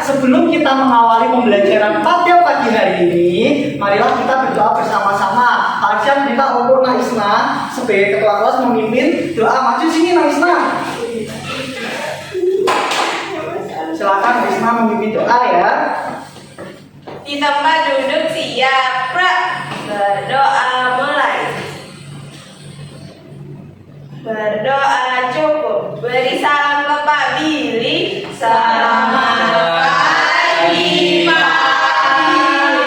sebelum kita mengawali pembelajaran pada pagi hari ini, marilah kita berdoa bersama-sama. Pak Arsyad minta untuk Naisna sebagai ketua kelas memimpin doa. Maju sini Naisna. Silakan Naisna memimpin doa ya. Di tempat duduk siap, berdoa mulai. Berdoa cukup. Beri salam ke Pak Billy. Selamat pagi Pak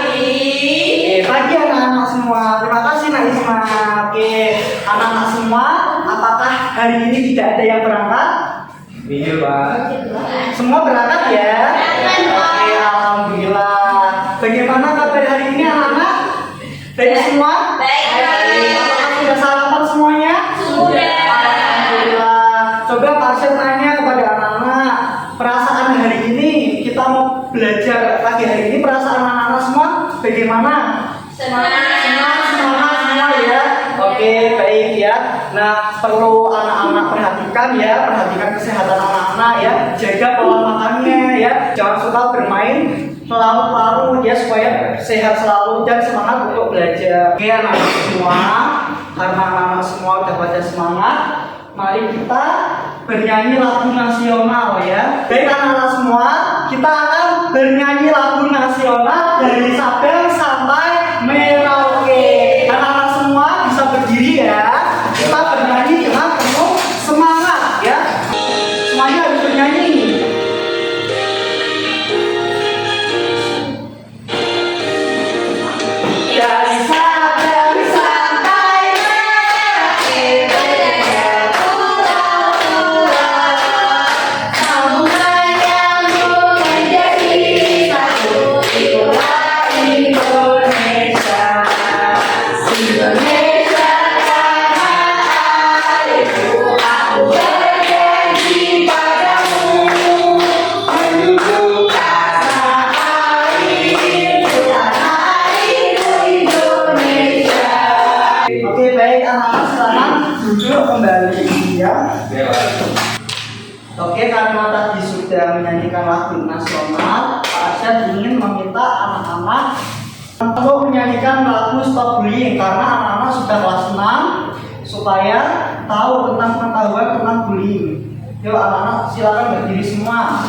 Billy. Pagi anak-anak semua. Terima kasih Naisma. Oke, anak-anak semua, apakah hari ini tidak ada yang berangkat? Iya, Pak. Semua berangkat ya? Oke, alhamdulillah. Bagaimana kabar hari ini anak-anak? Baik semua? Baik. Apakah sudah sarapan semuanya? Sudah. Alhamdulillah. Coba Pak Arsyad tanya kepada anak-anak, perasaan hari ini kita mau belajar pagi hari ini, perasaan anak-anak semua bagaimana? Semangat semua ya. Oke, baik ya. Nah, perlu anak-anak perhatikan ya, perhatikan kesehatan anak-anak ya, jaga pola makannya ya, jangan suka bermain larut-larut ya, supaya sehat selalu dan semangat untuk belajar. Oke anak-anak semua, karena anak-anak semua udah pada semangat, mari kita bernyanyi lagu nasional ya. Baik anak-anak semua, kita akan bernyanyi lagu nasional dari Sabang sampai Merauke. Anak-anak semua bisa berdiri ya. Kita bernyanyi dengan penuh semangat ya. Semuanya harus bernyanyi. Dari Sabang sampai Merauke, berdekat pulau-pulau, samudra yang menjadi satu, itulah Indonesia. Indonesia tanah airku, aku berjanji padamu, menunjukkan tanah airku Indonesia. Oke baik anak-anak, silakan duduk kembali ya. Oke, karena tadi sudah menyanyikan lagu nasional, Pak Arsyad ingin meminta anak-anak untuk menyanyikan lagu Stop Bullying, karena anak-anak sudah kelas 6 supaya tahu tentang pengetahuan tentang bullying. Yuk anak-anak silakan berdiri semua.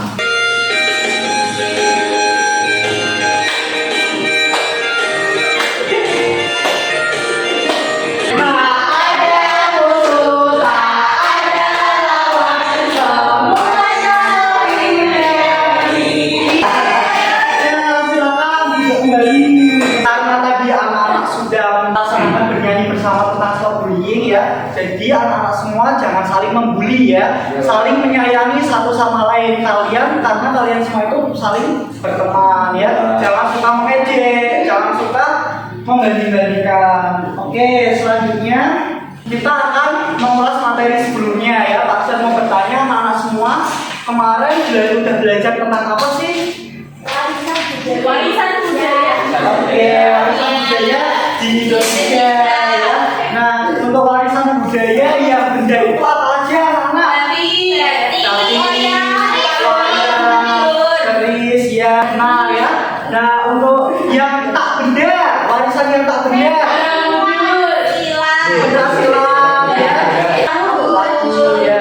Jadi anak-anak semua jangan saling membuli ya, saling menyayangi satu sama lain kalian, karena kalian semua itu saling berteman ya. Jangan suka mengejek, jangan suka membanding-bandingkan. Oke, selanjutnya kita akan mengulas materi sebelumnya ya. Pak Arsyad mau bertanya anak-anak semua, kemarin sudah belajar tentang apa sih? Warisan budaya. Oke, warisan budaya di Indonesia ya. Nah, untuk warisan budaya ya, benda itu apa aja anak-anak? Keris ya. Nah ya. Nah, untuk yang tak benda, warisan yang tak benda, benda silam ya. Ya.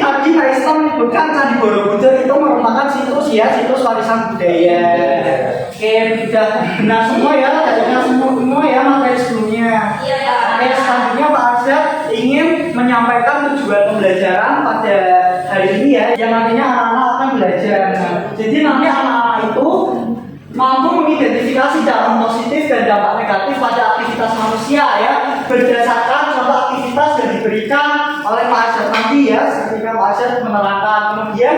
Tadi Naisna menyebutkan Candi Borobudur itu merupakan situs ya, situs warisan budaya. Oke, sudah benar semua ya, benar semua ya materi sebelumnya. Oke, selanjutnya Pak Arsyad ingin menyampaikan tujuan pembelajaran pada hari ini ya, yang nantinya anak-anak akan belajar. Jadi nanti anak-anak itu mampu mengidentifikasi dampak positif dan dampak negatif pada aktivitas manusia ya, berdasarkan contoh aktivitas yang diberikan oleh Pak Arsyad nanti ya, ketika Pak Arsyad menerangkan. Kemudian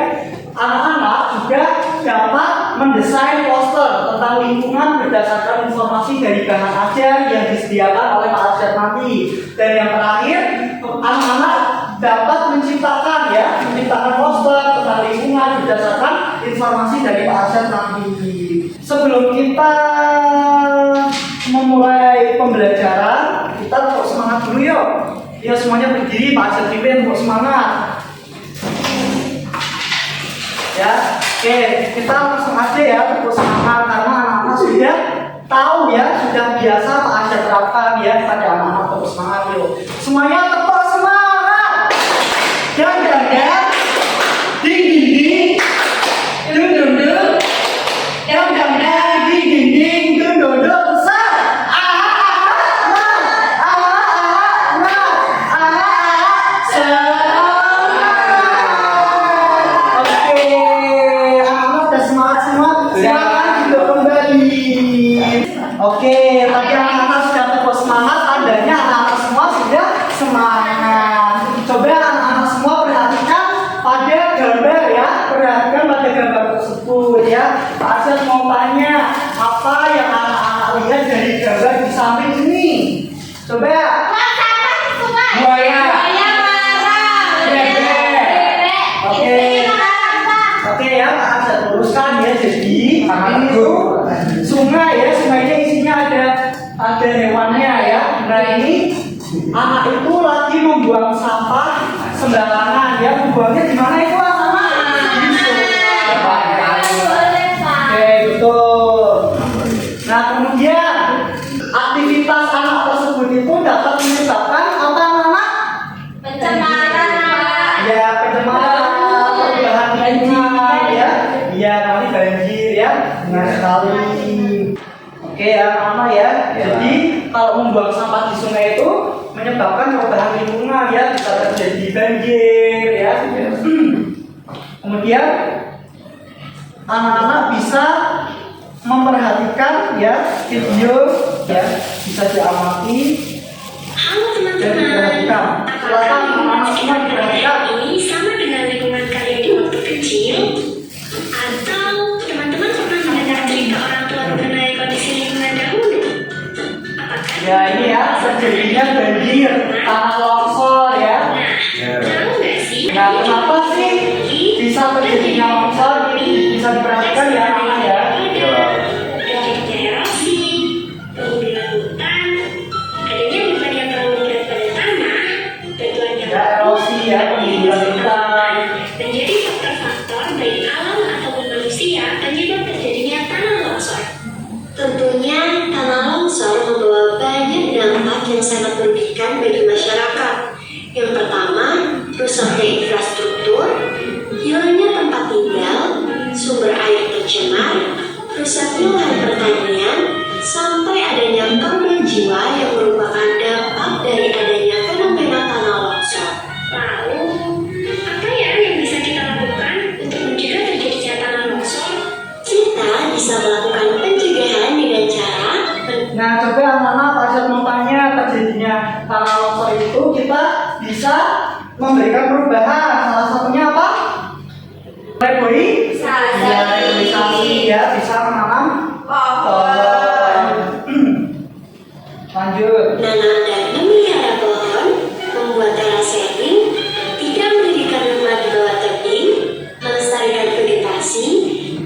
anak-anak juga dapat mendesain poster tentang lingkungan berdasarkan informasi dari bahan ajar yang disediakan oleh Pak Arsyad nanti. Dan yang terakhir, anak-anak dapat menciptakan poster tentang lingkungan berdasarkan informasi dari Pak Arsyad nanti. Sebelum kita memulai pembelajaran, kita untuk semangat dulu yuk. Ya semuanya berdiri, Pak Arsyad pimpin untuk semangat. ya. Oke, kita langsung aja ya tepuk semangat karena anak-anak sudah tahu ya, sudah biasa Pak Asyad terapkan ya pada anak-anak. Tepuk semangat yuk. Semuanya tepuk semangat. Dan ding ding ding, dung dung dung, dang ding ding ding, dung dung dung. Oke, tadi anak-anak sudah tepuk semangat, tandanya anak-anak semua sudah semangat. Coba anak-anak semua perhatikan pada gambar ya, perhatikan pada gambar tersebut ya. Pak Asyad mau tanya, apa yang anak-anak lihat dari gambar di samping ini? Coba. Buaya. Oke ya, Pak Asyad luruskan ya. Jadi ini tuh sungai ya, sungainya isinya ada hewannya ya. Nah ini anak itu lagi membuang sampah sembarangan ya. Membuangnya di mana itu anak-anak? Oke, betul. Nah kemudian aktivitas anak tersebut itu dapat menyebabkan apa anak-anak? Pencemaran. Ya, pencemaran, perubahan lingkungan ya. Iya, nanti banjir ya. Benar sekali. Oke ya, anak-anak ya. Jadi kalau membuang sampah di sungai itu menyebabkan perubahan lingkungan ya, bisa terjadi banjir ya. Kemudian anak-anak bisa memperhatikan ya video ya, bisa diamati. Halo Dan teman-teman, diperhatikan. Silakan anak-anak semua diperhatikan. ini sama dengan lingkungan kalian di waktu kecil? Atau teman-teman pernah mendengar cerita orang tua mengenai kondisi lingkungan dahulu? Apakah Ya ini ya, terjadinya banjir, tanah longsor ya. tahu nggak sih? Nah kenapa sih bisa terjadinya longsor? Ini bisa diperhatikan ya anak ya. Terjadinya erosi, pengubilan hutan, adanya beban yang terlalu berat pada tanah, batuan yang Ya erosi ya, pengubilan hutan. menjadi faktor-faktor baik alam ataupun manusia penyebab terjadinya tanah longsor. Tentunya tanah longsor membawa banyak dampak yang sangat merugikan bagi masyarakat. Yang pertama, rusaknya infrastruktur, hilangnya tempat tinggal, sumber air tercemar, rusaknya lahan pertanian, sampai adanya korban jiwa yang merupakan dampak dari adanya fenomena tanah longsor. Lalu, apa ya yang bisa kita lakukan untuk mencegah terjadinya tanah longsor? Kita bisa melakukan pencegahan dengan cara Nah coba anak-anak Pak Asyad mau tanya, terjadinya tanah longsor itu kita bisa memberikan perubahan. Salah satunya apa? Reboisasi ya, bisa menanam pohon. Lanjut. menanam dan memelihara pohon, membuat terasering, tidak mendirikan rumah di bawah tebing, melestarikan vegetasi,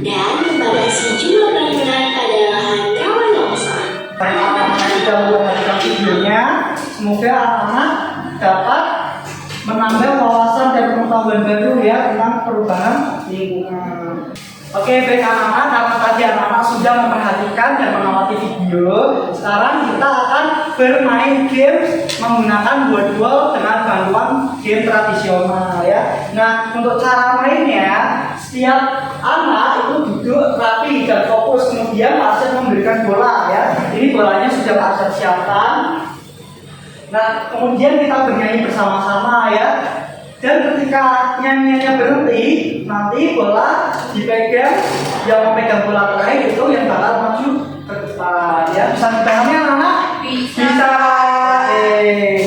dan membatasi jumlah bangunan pada lahan rawan longsor. Anak-anak sudah memperhatikan videonya. Semoga anak-anak dapat menambah wawasan dan pengetahuan baru ya tentang perubahan lingkungan. Oke, baik anak-anak, karena tadi anak-anak sudah memperhatikan dan mengamati video, sekarang kita akan bermain game menggunakan dua-dua dengan bantuan game tradisional ya. Nah, untuk cara mainnya, setiap anak itu duduk rapi dan fokus, kemudian Pak Asyad memberikan bola ya. Ini bolanya sudah Pak Asyad siapkan. Nah, kemudian kita bernyanyi bersama-sama ya. Dan ketika nyanyiannya berhenti, nanti bola dipegang, yang memegang bola terakhir itu yang bakal maju ke depan ya. Bisa dipahami anak-anak? Bisa.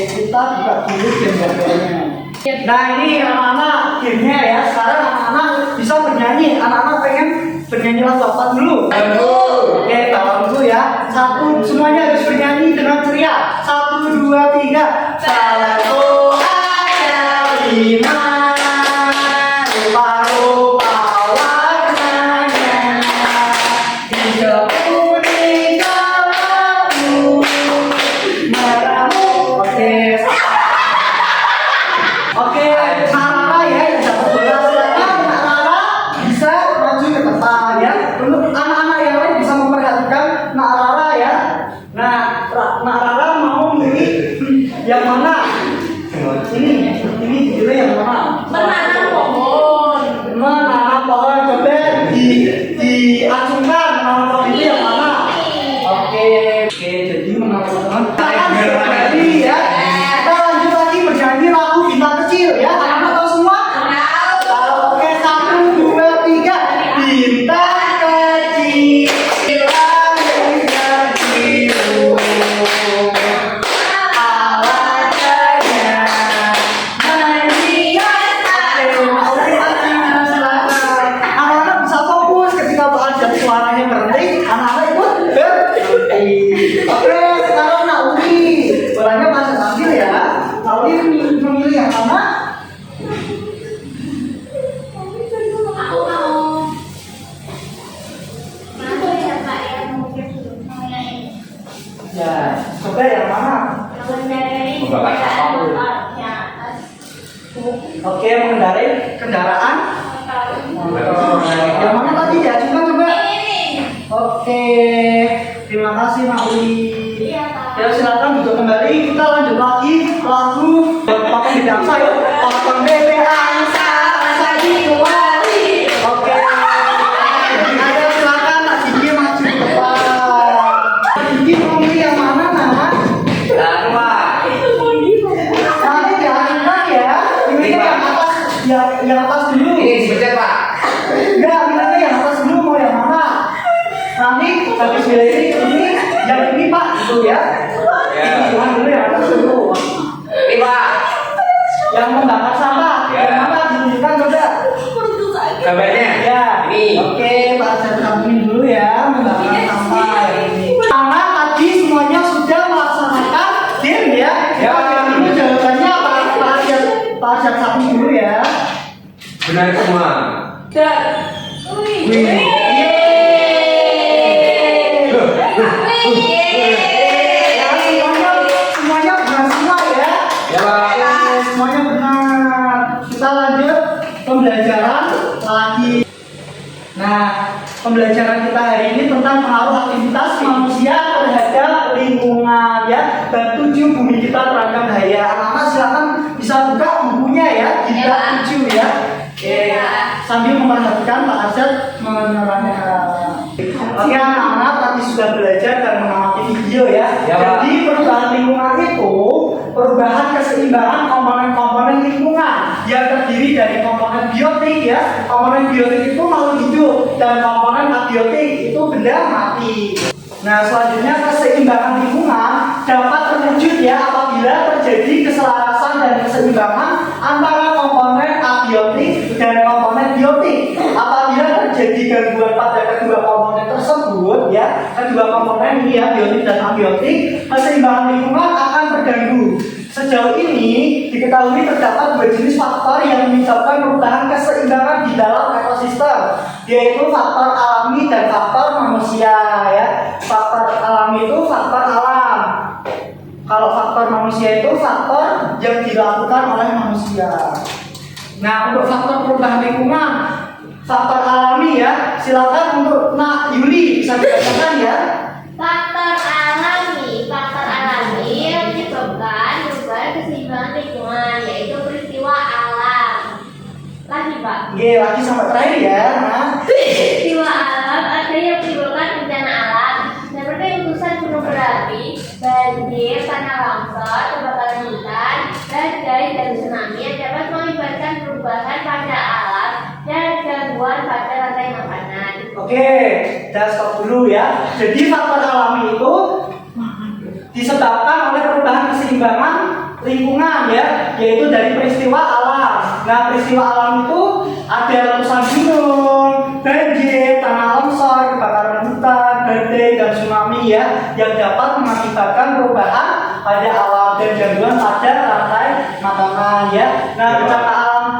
Kita buka dulu gambarnya. Nah ini anak-anak gamenya ya. Sekarang anak-anak bisa bernyanyi. Anak-anak pengen bernyanyi lagu apa dulu? Oke, tahu dulu ya. Satu, semuanya harus bernyanyi dengan ceria. 1, 2, 3. Salatu ada 5 rupa-rupa warnanya, hijau, kuning, kelabu, merah. Oke, Sarah ya yang dapat bola. Silakan Sarah bisa Yang mana tadi diajukan coba? Ini. Oke, terima kasih Mak Uli. Iya, Pak. Ya silakan duduk kembali, kita lanjut lagi lagu Pakai di Angsa ya. Pakai bebe angsa, angsa dikuali. Oke. Ayo silakan Nak Diki maju ke depan. Nak Diki mau milih yang mana Nak? Nanti diajukan ya. Pilihnya yang atas, yang atas dulu. Enggak, bilangnya yang atas dulu mau yang mana? Nanti habis dari ini yang ini Pak itu ya. Yang dulu yang atas dulu. Yang membakar sampah. Yang mana ditunjukkan coba? Ya. Oke, Pak saya tampilin dulu ya membakar sampah yang ini. Karena tadi semuanya sudah melaksanakan game ya. Yang ini jawabannya Pak Ajak sapi dulu ya. Benar semua. Dan. Semuanya benar semua ya. Ya, Pak. Semuanya benar. Kita lanjut pembelajaran lagi. Nah, pembelajaran kita hari ini tentang pengaruh aktivitas manusia terhadap lingkungan ya. Dan 7 bumi kita terancam bahaya. Anak-anak silakan bisa buka bukunya ya. Di Ya, Pak. 7 ya. Oke, sambil memperhatikan Pak Arsyad menerangkan. Oke, anak-anak tadi sudah belajar dan mengamati video ya. Ya, Pak. Jadi perubahan lingkungan itu perubahan keseimbangan komponen-komponen lingkungan yang terdiri dari komponen biotik ya. Komponen biotik itu makhluk hidup dan komponen abiotik itu benda mati. Nah, selanjutnya keseimbangan lingkungan dapat terwujud ya apabila terjadi keselarasan dan keseimbangan antara komponen abiotik dan komponen biotik. Apabila terjadi gangguan pada kedua komponen tersebut ya, kedua komponen ini ya biotik dan abiotik, keseimbangan lingkungan akan terganggu. Sejauh ini diketahui terdapat 2 jenis faktor yang menyebabkan perubahan keseimbangan di dalam ekosistem, yaitu faktor alami dan faktor manusia ya. Faktor alami itu faktor alam. Kalau faktor manusia itu faktor yang dilakukan oleh manusia. Nah, untuk faktor perubahan lingkungan, faktor alami ya, silakan untuk Nak Yuli bisa dibacakan ya. Faktor alami yang menyebabkan perubahan keseimbangan lingkungan yaitu peristiwa alam. Lagi Pak. Oke, lagi sampai terakhir ya. Nah, Peristiwa alam ada yang menimbulkan bencana alam seperti letusan gunung berapi, banjir, tanah longsor, kebakaran hutan, badai dan tsunami yang dapat mengakibatkan perubahan pada alam dan gangguan pada rantai makanan. oke, kita stop dulu ya. Jadi faktor alami itu disebabkan oleh perubahan keseimbangan lingkungan ya, yaitu dari peristiwa alam. Nah, peristiwa alam itu ada letusan gunung, banjir, tanah longsor, kebakaran hutan, badai dan tsunami ya, yang dapat mengakibatkan perubahan pada alam dan gangguan pada rantai makanan ya. Nah,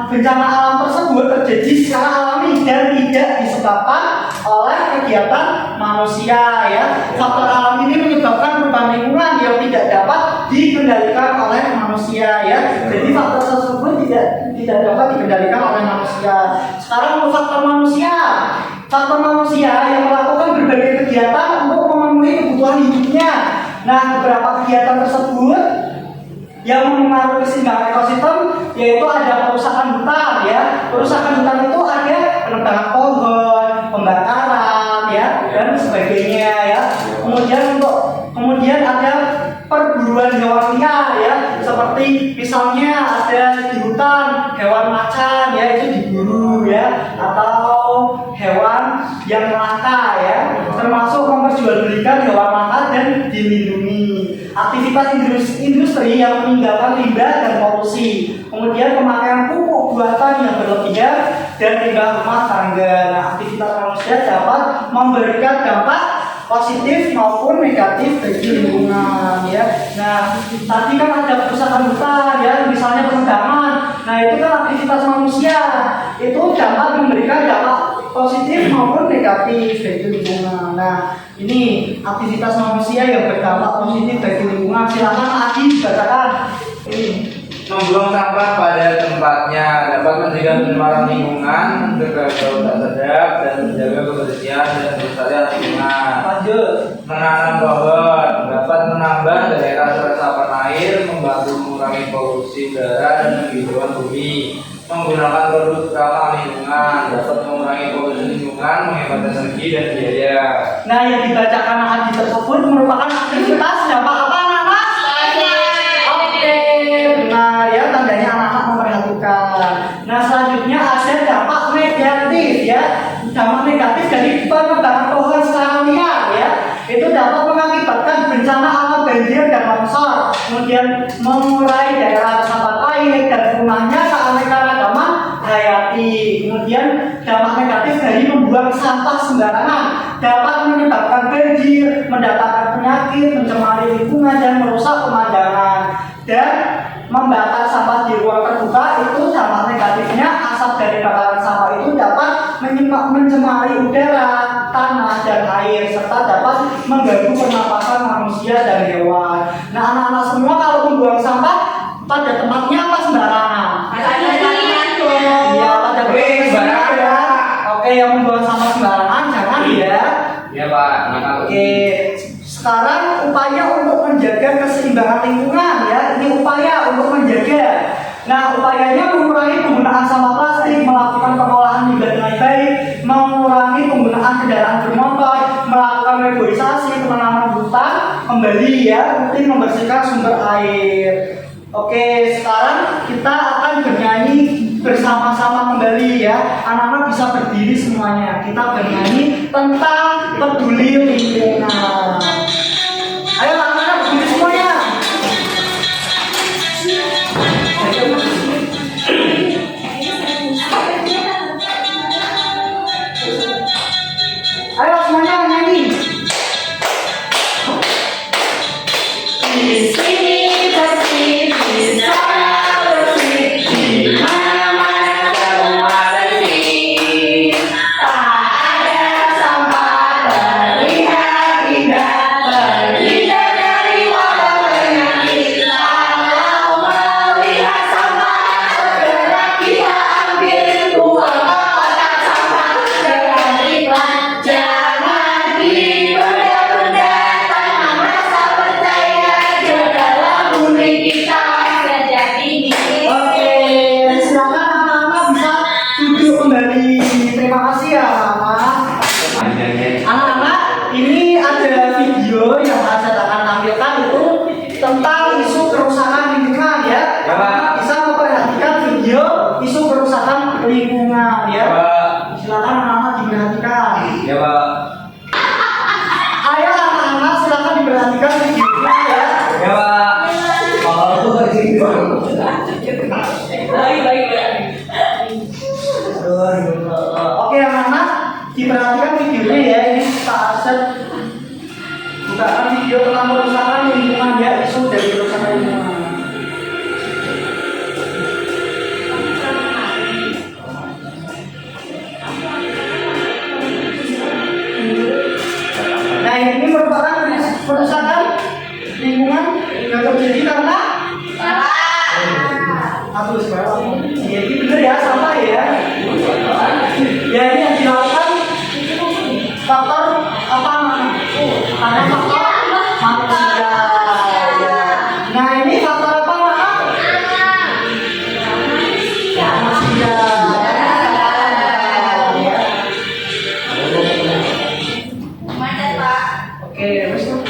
bencana alam tersebut terjadi secara alami dan tidak disebabkan oleh kegiatan manusia ya. Faktor alam ini menyebabkan perubahan lingkungan yang tidak dapat dikendalikan oleh manusia ya. Jadi faktor tersebut tidak dapat dikendalikan oleh manusia. Sekarang untuk faktor manusia. Faktor manusia yang melakukan berbagai kegiatan untuk memenuhi kebutuhan hidupnya. Nah, beberapa kegiatan tersebut yang mempengaruhi keseimbangan ekosistem yaitu ada perusakan hutan ya. Perusakan hutan itu ada penebangan pohon, pembakaran ya dan sebagainya ya. Kemudian ada perburuan hewan liar ya, seperti misalnya ada di hutan hewan macan ya itu diburu ya, atau hewan yang langka ya, termasuk memperjualbelikan hewan langka dan dilindungi. Aktivitas industri yang meninggalkan limbah dan polusi, kemudian pemakaian pupuk buatan yang berlebihan dan limbah rumah tangga. Nah, aktivitas manusia dapat memberikan dampak positif maupun negatif bagi lingkungan ya. Nah, tadi kan ada perusakan hutan ya, misalnya penebangan. Nah, itu kan aktivitas manusia, itu dapat memberikan dampak positif maupun negatif bagi lingkungan. Nah, ini aktivitas manusia yang berdampak positif bagi lingkungan. Silakan Adi bacakan. Ini. Membuang sampah pada tempatnya dapat mencegah pencemaran lingkungan, mencegah bau tak sedap, dan menjaga kebersihan dan kelestarian lingkungan. Lanjut. Menanam pohon dapat menambah daerah resapan air, membantu mengurangi polusi udara dan penghijauan bumi. Menggunakan produk ramah lingkungan dapat mengurangi polusi lingkungan, menghemat energi dan biaya. Nah, yang dibacakan hadis tersebut merupakan aktivitas dampak apa anak-anak? Oke, benar ya, tandanya anak-anak memperhatikan. Nah, selanjutnya ada dampak negatif ya. Dampak negatif dari penebangan pohon secara liar ya. Itu dapat mengakibatkan bencana alam banjir dan longsor, kemudian mengurai daerah resapan air dan punahnya keanekaragaman hayati. Kemudian dampak negatif dari membuang sampah sembarangan dapat menyebabkan banjir, mendatangkan penyakit, mencemari lingkungan dan merusak pemandangan. Dan membakar sampah di ruang terbuka itu dampak negatifnya asap dari bakaran sampah itu dapat mencemari udara, tanah dan air serta dapat mengganggu pernapasan manusia dan hewan. Nah, anak-anak semua kalau membuang sampah pada tempatnya apa sembarangan? Iya, pada sembarangan ya. Oke, yang membuang sampah sembarangan jangan ya. Ya Pak. Oke, sekarang upaya untuk menjaga keseimbangan lingkungan ya. Ini upaya untuk menjaga. Nah, upayanya mengurangi penggunaan sampah plastik, melakukan pengolahan limbah dengan baik, mengurangi penggunaan kendaraan bermotor, melakukan reboisasi, penanaman hutan kembali ya, rutin membersihkan sumber air. Oke, sekarang kita akan bernyanyi bersama-sama kembali ya. Anak-anak bisa berdiri semuanya. Kita bernyanyi tentang peduli lingkungan. Ayo anak-anak berdiri semuanya. Ayo semuanya nyanyi. Di sini bersih, di sana bersih, di mana-mana semua bersih. Tak ada sampah terlihat indah, terhindar dari wabah penyakit. Kalau melihat sampah, segera kita ambil, buang ke kotak sampah dengan ikhlas. Jangan dibenda-benda, tanam rasa percaya ke dalam bumi kita sejak ini. Oke, silakan anak-anak bisa duduk kembali. Terima kasih ya anak-anak. Anak-anak, ini ada video yang saya akan tampilkan itu tentang isu kerusakan lingkungan ya. Ya, Pak. Bisa memperhatikan video isu kerusakan lingkungan ya. Silakan anak-anak diperhatikan. Ya Pak. Ayo anak-anak silakan diperhatikan videonya ya. Ya Pak. Oke anak-anak diperhatikan videonya ya. Ini Pak Arsyad bukaan video tentang kerusakan lingkungan ya, isu dari kerusakan lingkungan. Nah, ini merupakan kerusakan lingkungan yang terjadi karena apa sekarang? Ya, ini benar ya, sampah ya. Ya, ini yang dilakukan faktor apa? Karena faktor manusia. Ya. Nah, ini faktor apa? Manusia. Oke, terus tuh.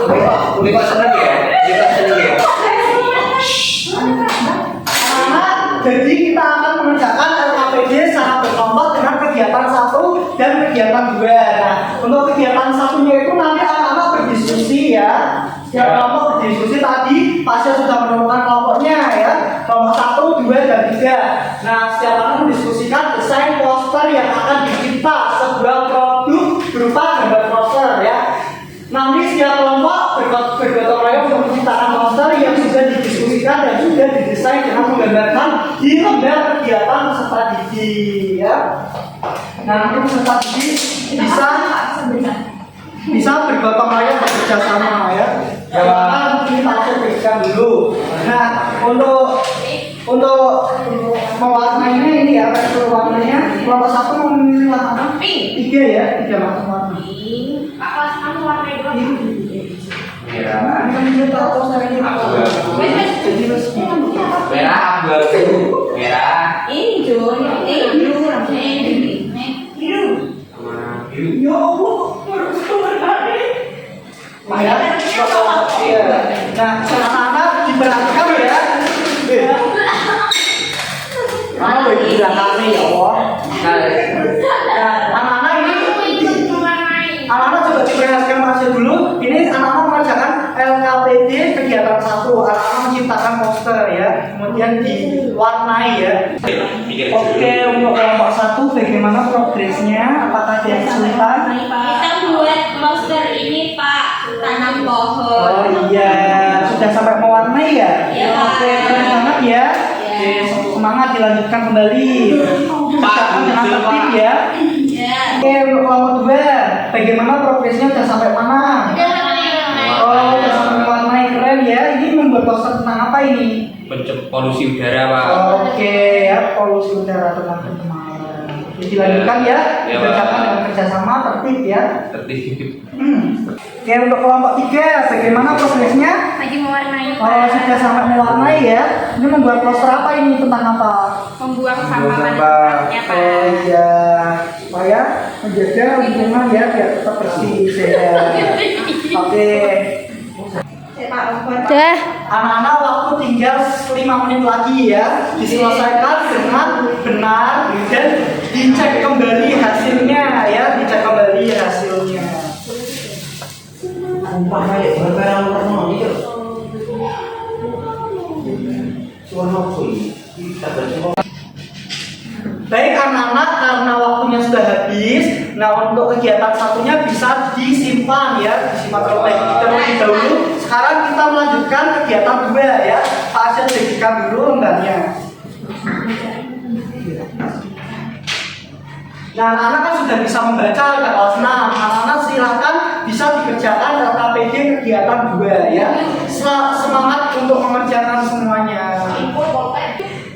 Boleh kok seneng ya? Boleh kok seneng ya? Anak-anak, jadi kita akan mengerjakan LKPD secara berkelompok dengan kegiatan 1 dan kegiatan 2. Nah, untuk kegiatan satunya itu nanti anak-anak berdiskusi ya. Setiap kelompok berdiskusi tadi, Pasya sudah menemukan kelompoknya ya. Kelompok 1, 2, dan 3. Nah, setiap anak mendiskusikan desain poster yang akan dicipta sebuah produk berupa gambar poster ya. Nanti setiap kelompok bergotong royong untuk menciptakan poster yang sudah didiskusikan dan sudah didesain dengan menggambarkan di lembar kegiatan peserta didik ya. Nah, nanti peserta didik bisa bergotong royong bekerja sama ya. Jangan kita berikan dulu. Nah, untuk mewarnainya ini ya, pensil warnanya kelompok 1 memilih warna pink. 3 ya, 3 macam warna. Pak, kelas kamu warna dua. Merah. Ini tahu poster ini. Jadi resmi. Merah, abu-abu. Merah. Ini Jo, ini biru, ini biru. Sama biru. Ya Allah, ya, iya. Nah, anak-anak diperhatikan ya. Mana boleh diperhatikan ya Allah. Nah, anak-anak ini anak-anak coba diperhatikan masih dulu. Ini anak-anak mengerjakan LKPD kegiatan 1. Anak-anak menciptakan poster ya, kemudian diwarnai ya. Oke, untuk kelompok 1 bagaimana progresnya? Apakah ada yang kesulitan? Kita buat poster ini Pak, tanam pohon. Oh iya, sudah sampai mewarnai ya? Iya, Pak. Oke, keren banget ya. Oke, semangat dilanjutkan kembali. Usahakan dengan tertib ya. Ya. Oke, untuk kelompok 2, bagaimana progresnya sudah sampai mana? Oh, sudah sampai mewarnai, keren ya. Ini membuat poster tentang apa ini? Polusi udara, Pak. Oke, ya polusi udara tentang pencemaran. Dilanjutkan ya, Ya, dikerjakan Pak. dengan kerjasama tertib ya. Tertib. Oke, untuk kelompok 3, bagaimana progresnya? Lagi mewarnai Oh, sudah sampai mewarnai ya. Ini membuat poster apa ini, tentang apa? membuang sampah Membuang pada sampah. tempatnya Pak. Oh iya, supaya menjaga lingkungan ya biar tetap bersih sehat. Oke, Dah. anak-anak waktu tinggal 5 menit lagi ya. Diselesaikan dengan benar dan dicek kembali hasilnya ya, dicek kembali hasilnya. Baik anak-anak, karena waktunya sudah habis, nah untuk kegiatan satunya bisa disimpan ya, disimpan terlebih dahulu. Sekarang kita melanjutkan kegiatan 2 ya. Pak Asyad jadikan dulu lembarnya. Nah, anak-anak kan sudah bisa membaca ke kelas 6. Anak-anak silakan bisa dikerjakan LKPD kegiatan 2 ya. Semangat untuk mengerjakan semuanya.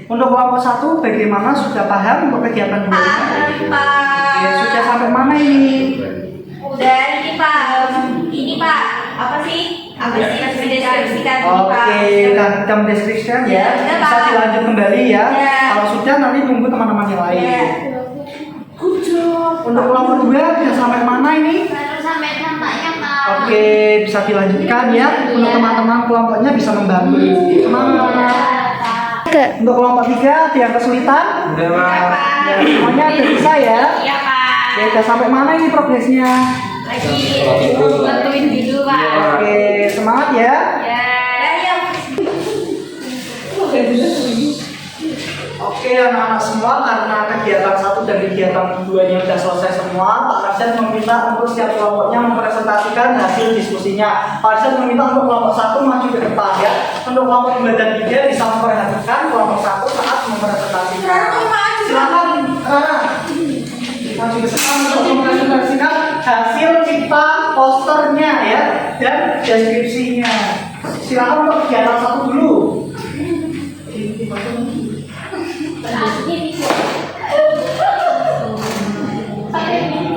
Untuk kelompok 1 bagaimana, sudah paham untuk kegiatan 2? Pak. Ya, sudah sampai mana ini? Udah ini Pak. Ini Pak. Apa sih? Apa sih yang mendeskripsikan ini Pak? Oke, kita mendeskripsikan ya. Ya, sudah, Bisa Pak. dilanjut kembali ya. Ya. Kalau sudah nanti tunggu teman-teman yang lain. Ya. Untuk kelompok 2 sudah sampai mana ini? Baru sampai tampaknya Pak. Oke, bisa dilanjutkan ya. Untuk teman-teman kelompoknya bisa membantu. Semangat. Untuk kelompok 3 ada yang kesulitan? Udah, Pak. Ya, semuanya ada bisa ya. Iya Pak. Oke, sudah sampai mana ini progresnya? Lagi bantuin dulu Pak. Oke, semangat ya. Ya. Ya. Oke anak-anak semua, karena kegiatan 1 dan kegiatan 2-nya sudah selesai semua, Pak Arsyad meminta untuk setiap kelompoknya mempresentasikan hasil diskusinya. Pak Arsyad meminta untuk kelompok 1 maju ke depan ya. Untuk kelompok 2 dan 3 bisa memperhatikan kelompok 1 saat mempresentasikan. Silakan maju ke depan untuk mempresentasikan hasil cipta posternya ya dan deskripsinya. Silakan untuk kegiatan 1 dulu.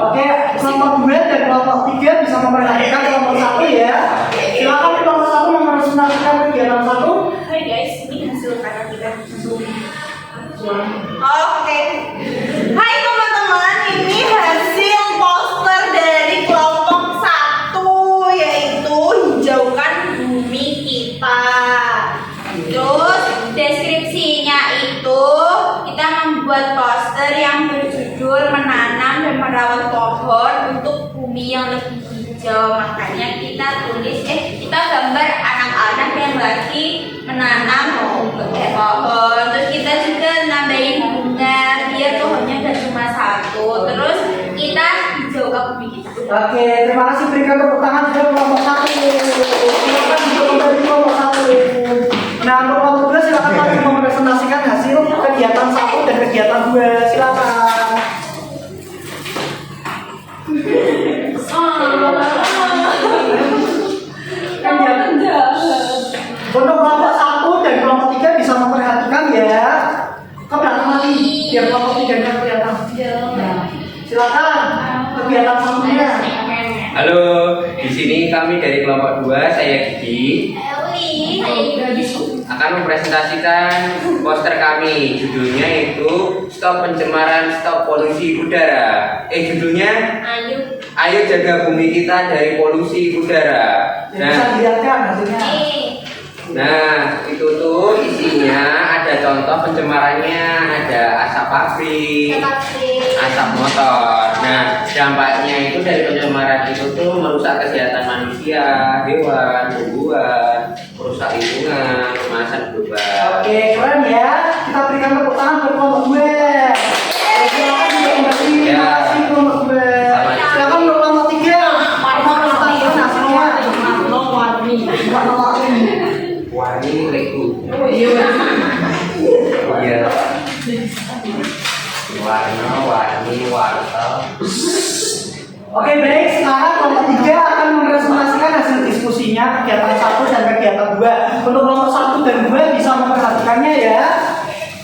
Oke, kelompok 2 dan kelompok 3 bisa memperhatikan kelompok 1 ya. Silakan kelompok 1 mempresentasikan kegiatan 1. Hai guys, ini hasil karya kita. Oke. Hai teman-teman, ini hasil poster dari kelompok 1 yaitu yang lebih hijau. Makanya kita kita gambar anak-anak yang lagi menanam pohon. Terus kita juga nambahin bunga biar pohonnya gak cuma satu. Terus kita hijau aku bikin. Oke, terima kasih, berikan tepuk tangan untuk kelompok 1. Silakan untuk kembali kelompok 1. Nah, untuk kelompok 2 silakan maju mempresentasikan hasil kegiatan 1 dan kegiatan 2. Silakan. Untuk kelompok 1 dan kelompok 3 bisa memperhatikan ya. Ke belakang lagi, biar kelompok 3-nya kelihatan. Nah, silakan kegiatan satunya. Halo, di sini kami dari kelompok 2, saya Gigi, akan mempresentasikan poster kami. Judulnya itu Stop Pencemaran, Stop Polusi Udara. Judulnya Ayo Jaga Bumi Kita dari Polusi Udara. Bisa dilihatkan hasilnya. Nah, itu tuh isinya ada contoh pencemarannya, ada asap pabrik, asap motor. Nah, dampaknya itu dari pencemaran itu tuh merusak kesehatan manusia, hewan, tumbuhan, merusak lingkungan, pemanasan global. Oke, keren ya. Kita berikan tepuk tangan untuk kelompok gue. Silakan untuk kembali. Terima kasih kelompok gue. Silakan untuk kelompok 3. Mempresentasikan hasilnya. Warni leku. Iya. Warni wartel. Oke, baik. Sekarang kelompok 3 akan mempresentasikan hasil diskusinya kegiatan 1 dan kegiatan 2. Untuk kelompok 1 dan 2 bisa memperhatikannya ya.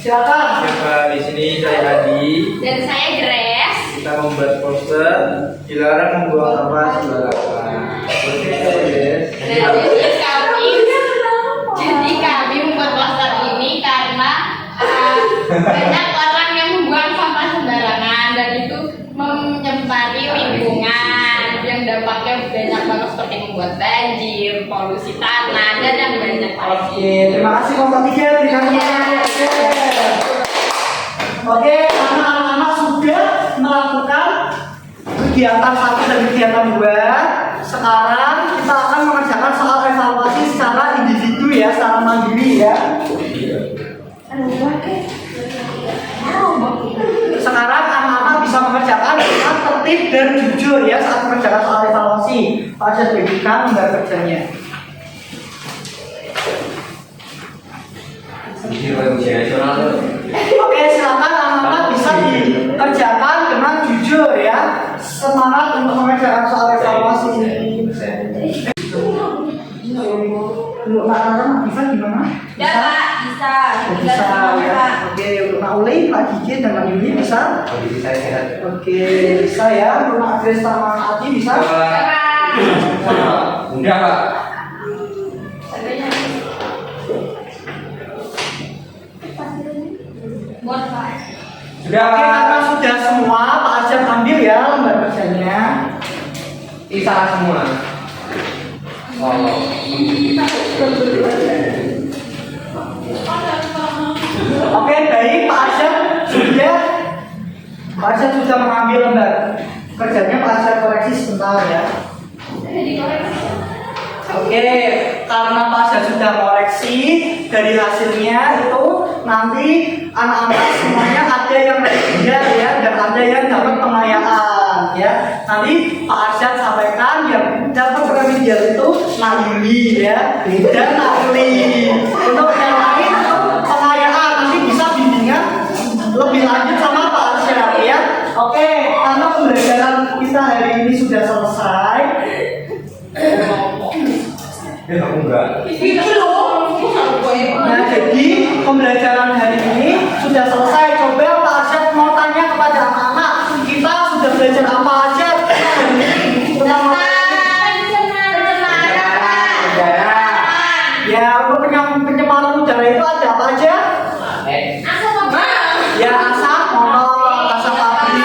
Silakan. Coba di sini saya Adi. Dan saya Grace. Kita membuat poster dilarang membuang sampah sembarangan. Oke, guys. Jadi kami membuat poster ini karena banyak orang yang membuang sampah sembarangan dan itu menyempari lingkungan yang dampaknya banyak banget seperti membuat banjir, polusi tanah dan yang banyak lagi. Oke, terima kasih kelompok 3. Berikan tepuk tangan. Oke, karena anak-anak sudah melakukan kegiatan 1 dan kegiatan 2, sekarang kita akan mengerjakan soal evaluasi secara individu ya, secara mandiri ya. Sekarang anak-anak bisa mengerjakan dengan tertib dan jujur ya saat mengerjakan soal evaluasi. Pak Ajat berikan gambar kerjanya. Oke, silakan anak-anak bisa dikerjakan dengan jujur ya. Semangat untuk mengerjakan soal evaluasi ini. Untuk anak-anak bisa gimana? Ya Pak, bisa. Bisa ya. Oke, untuk Nak Uli, Pak Gigi dan Pak Yudi bisa. Kondisi saya sehat. Oke, bisa ya. Untuk Nak Agres sama Adi bisa. Udah, Pak. Sudah. Oke, karena sudah semua, Pak Ajat ambil ya lembar kerjanya. Ini salah semua. Oke, baik Pak Ajat sudah. Pak Ajat sudah mengambil lembar kerjanya. Pak Ajat koreksi sebentar ya. Oke, karena Pak Ajat sudah koreksi dari hasilnya itu nanti anak-anak semuanya ada yang remedial ya dan ada yang dapat pengayaan ya. Nanti Pak Arsyad sampaikan yang dapat remedial itu Nak Yuli ya dan Nak Uli. Untuk yang lain itu pengayaan, nanti bisa bimbingan lebih lanjut sama Pak Arsyad ya. Oke, karena pembelajaran kita hari ini sudah selesai. Aku enggak. Nah, jadi pembelajaran hari ini sudah selesai. Coba Pak Arsyad mau tanya kepada anak-anak, kita sudah belajar apa aja? Ya, untuk pencemaran udara itu ada apa aja? Ya, asap motor, asap pabrik.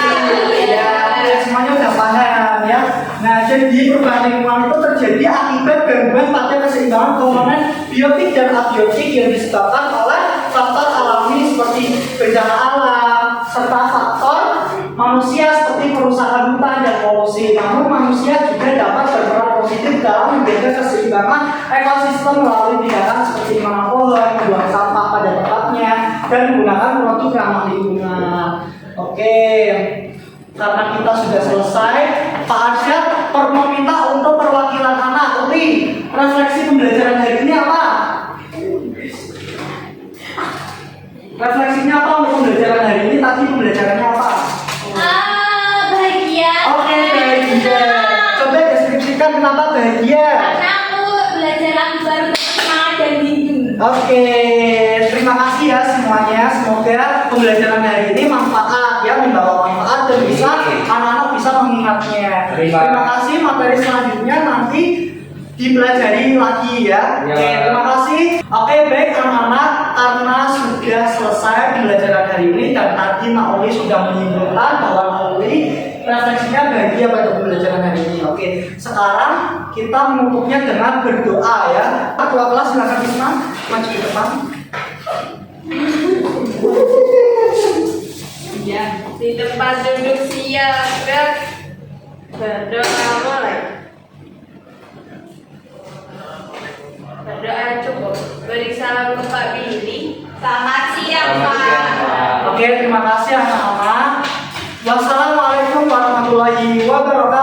Ya, semuanya udah paham ya. Nah, jadi perubahan lingkungan itu terjadi akibat gangguan pada keseimbangan komponen biotik dan abiotik yang disebabkan oleh faktor alami seperti bencana alam serta faktor manusia seperti perusahaan hutan dan polusi. Namun manusia juga dapat berperan positif dalam menjaga keseimbangan ekosistem melalui tindakan seperti menanam pohon, membuang sampah pada tempatnya, dan menggunakan produk ramah lingkungan. Oke, karena kita sudah selesai, Pak Arsyad meminta untuk perwakilan anak. Uli, refleksi pembelajaran hari ini apa? Refleksinya apa untuk pembelajaran hari ini? Tadi pembelajarannya apa? Bahagia. Oke, bahagia. Coba deskripsikan kenapa bahagia. Karena aku belajar lagu baru semangat dan minggu. Oke, terima kasih ya semuanya. Semoga pembelajaran hari ini manfaat ya, membawa manfaat dan bisa anak-anak bisa mengingatnya. Terima kasih. Materi selanjutnya nanti dipelajari lagi ya. Oke, terima kasih. Oke, baik anak-anak, karena sudah selesai pembelajaran hari ini dan tadi Naomi sudah menyimpulkan bahwa Naomi refleksinya bahagia pada pembelajaran hari ini. Oke, sekarang kita menutupnya dengan berdoa ya. Ketua kelas silakan Bisma maju ke depan. Ya, di tempat duduk siap. Berdoa mulai. Berdoa cukup. Beri salam ke Pak Billy. Selamat siang, Pak. Oke, terima kasih anak-anak. Wassalamualaikum warahmatullahi wabarakatuh.